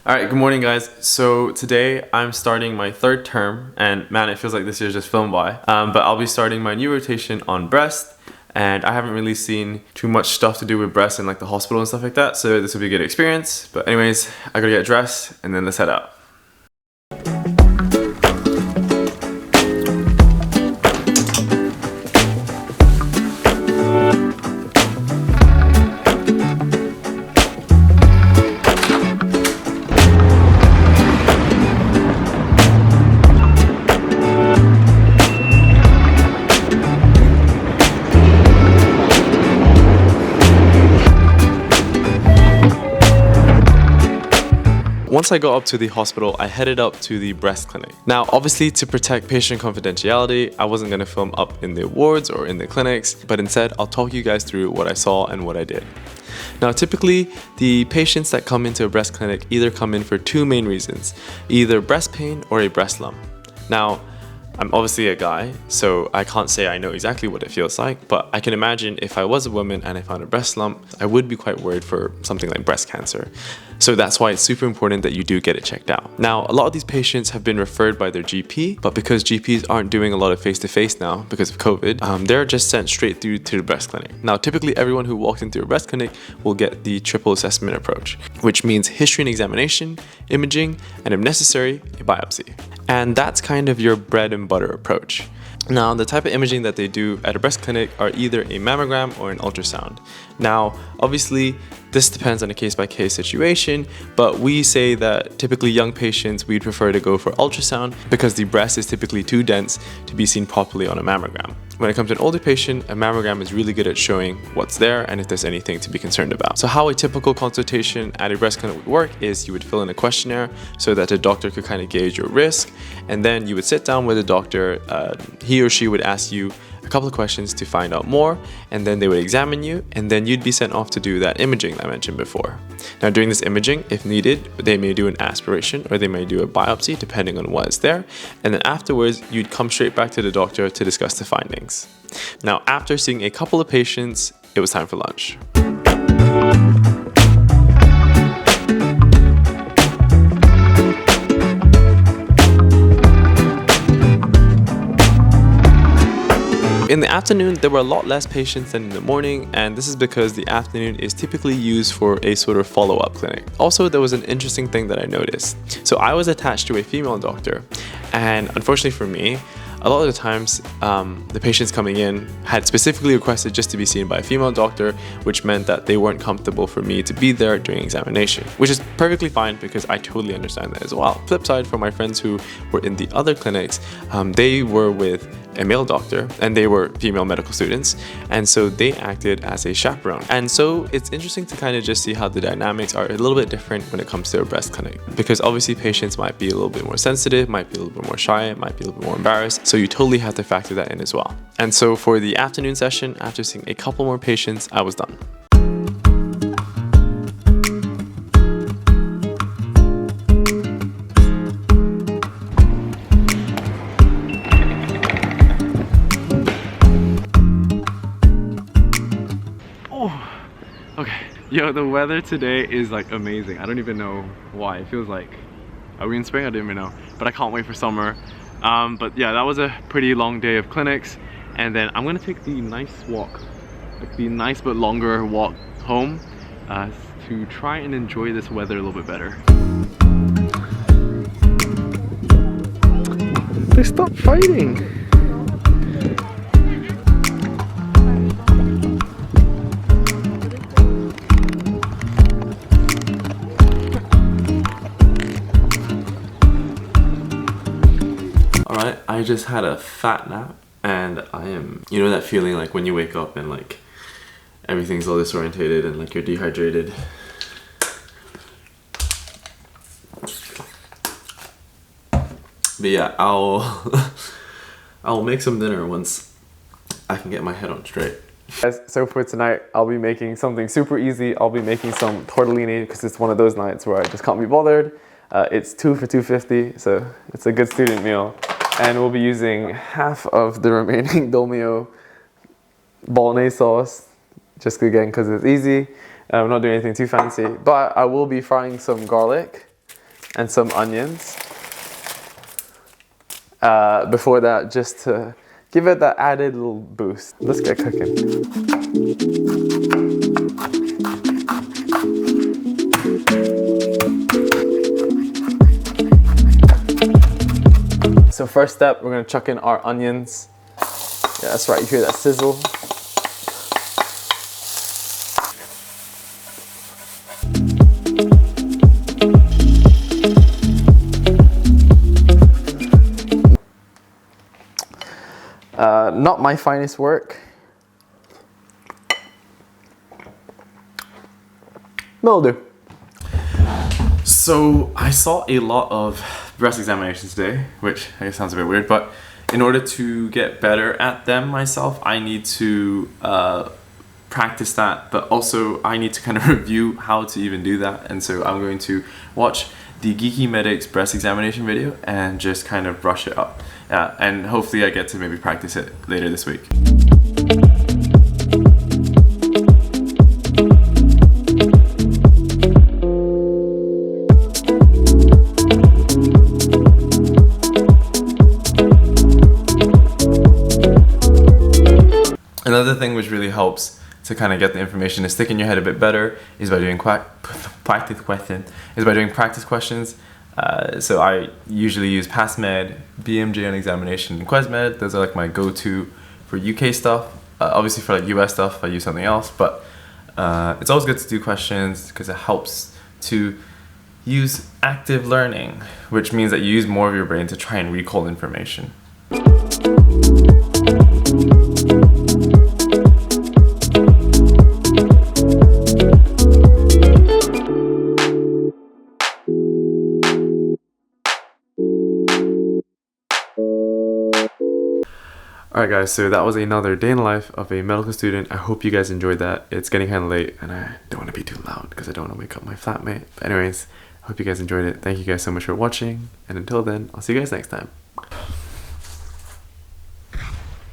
All right, good morning, guys. So today I'm starting my third term, and man, it feels like this year's just flown by. But I'll be starting my new rotation on breast, and I haven't really seen too much stuff to do with breast in like the hospital and stuff like that. So this will be a good experience. But anyways, I gotta get dressed, and then let's head out. Once I got up to the hospital, I headed up to the breast clinic. Now, obviously, to protect patient confidentiality, I wasn't going to film up in the wards or in the clinics, but instead, I'll talk you guys through what I saw and what I did. Now, typically, the patients that come into a breast clinic either come in for two main reasons, either breast pain or a breast lump. Now, I'm obviously a guy, so I can't say I know exactly what it feels like, but I can imagine if I was a woman and I found a breast lump, I would be quite worried for something like breast cancer. So that's why it's super important that you do get it checked out. Now, a lot of these patients have been referred by their GP, but because GPs aren't doing a lot of face-to-face now because of COVID, they're just sent straight through to the breast clinic. Now, typically everyone who walks into a breast clinic will get the triple assessment approach, which means history and examination, imaging, and if necessary, a biopsy. And that's kind of your bread and butter approach. Now, the type of imaging that they do at a breast clinic are either a mammogram or an ultrasound. Now, obviously, this depends on a case-by-case situation, but we say that typically young patients, we'd prefer to go for ultrasound because the breast is typically too dense to be seen properly on a mammogram. When it comes to an older patient, a mammogram is really good at showing what's there and if there's anything to be concerned about. So how a typical consultation at a breast clinic would work is you would fill in a questionnaire so that the doctor could kind of gauge your risk, and then you would sit down with the doctor. He or she would ask you a couple of questions to find out more, and then they would examine you, and then you'd be sent off to do that imaging that I mentioned before. Now, during this imaging, if needed, they may do an aspiration or they may do a biopsy depending on what is there, and then afterwards you'd come straight back to the doctor to discuss the findings. Now, after seeing a couple of patients, it was time for lunch. In the afternoon, there were a lot less patients than in the morning, and this is because the afternoon is typically used for a sort of follow-up clinic. Also, there was an interesting thing that I noticed. So I was attached to a female doctor, and unfortunately for me, a lot of the times, the patients coming in had specifically requested just to be seen by a female doctor, which meant that they weren't comfortable for me to be there during examination, which is perfectly fine because I totally understand that as well. Flip side, for my friends who were in the other clinics, they were with a male doctor and they were female medical students, and so they acted as a chaperone. And so it's interesting to kind of just see how the dynamics are a little bit different when it comes to a breast clinic, because obviously patients might be a little bit more sensitive, might be a little bit more shy, might be a little bit more embarrassed, so you totally have to factor that in as well. And so for the afternoon session, after seeing a couple more patients, I was done. Okay, yo, the weather today is like amazing. I don't even know why. It feels like, are we in spring? I don't even know, but I can't wait for summer. But yeah, that was a pretty long day of clinics, and then I'm gonna take the nice walk, like the nice but longer walk home, to try and enjoy this weather a little bit better. They stopped fighting. Alright, I just had a fat nap and I am, you know that feeling like when you wake up and like everything's all disorientated and like you're dehydrated. But yeah, I'll make some dinner once I can get my head on straight. So for tonight, I'll be making something super easy. I'll be making some tortellini because it's one of those nights where I just can't be bothered. It's 2 for $2.50, so it's a good student meal. And we'll be using half of the remaining Dolmio bolognese sauce, just again because it's easy. I'm not doing anything too fancy, but I will be frying some garlic and some onions. Before that, just to give it that added little boost. Let's get cooking. So first step, we're gonna chuck in our onions. Yeah, that's right, you hear that sizzle. Not my finest work. Mildew. So I saw a lot of breast examinations today, which I guess sounds a bit weird, but in order to get better at them myself, I need to practice that, but also I need to kind of review how to even do that. And so I'm going to watch the Geeky Medics breast examination video and just kind of brush it up. And hopefully I get to maybe practice it later this week. Another thing which really helps to kind of get the information to stick in your head a bit better is by doing practice questions. So I usually use PassMed, BMJ on examination, and QuesMed. Those are like my go-to for UK stuff. Obviously for like US stuff, I use something else, but it's always good to do questions because it helps to use active learning, which means that you use more of your brain to try and recall information. Alright guys, so that was another day in the life of a medical student. I hope you guys enjoyed that. It's getting kind of late and I don't want to be too loud because I don't want to wake up my flatmate. But anyways, I hope you guys enjoyed it. Thank you guys so much for watching, and until then, I'll see you guys next time.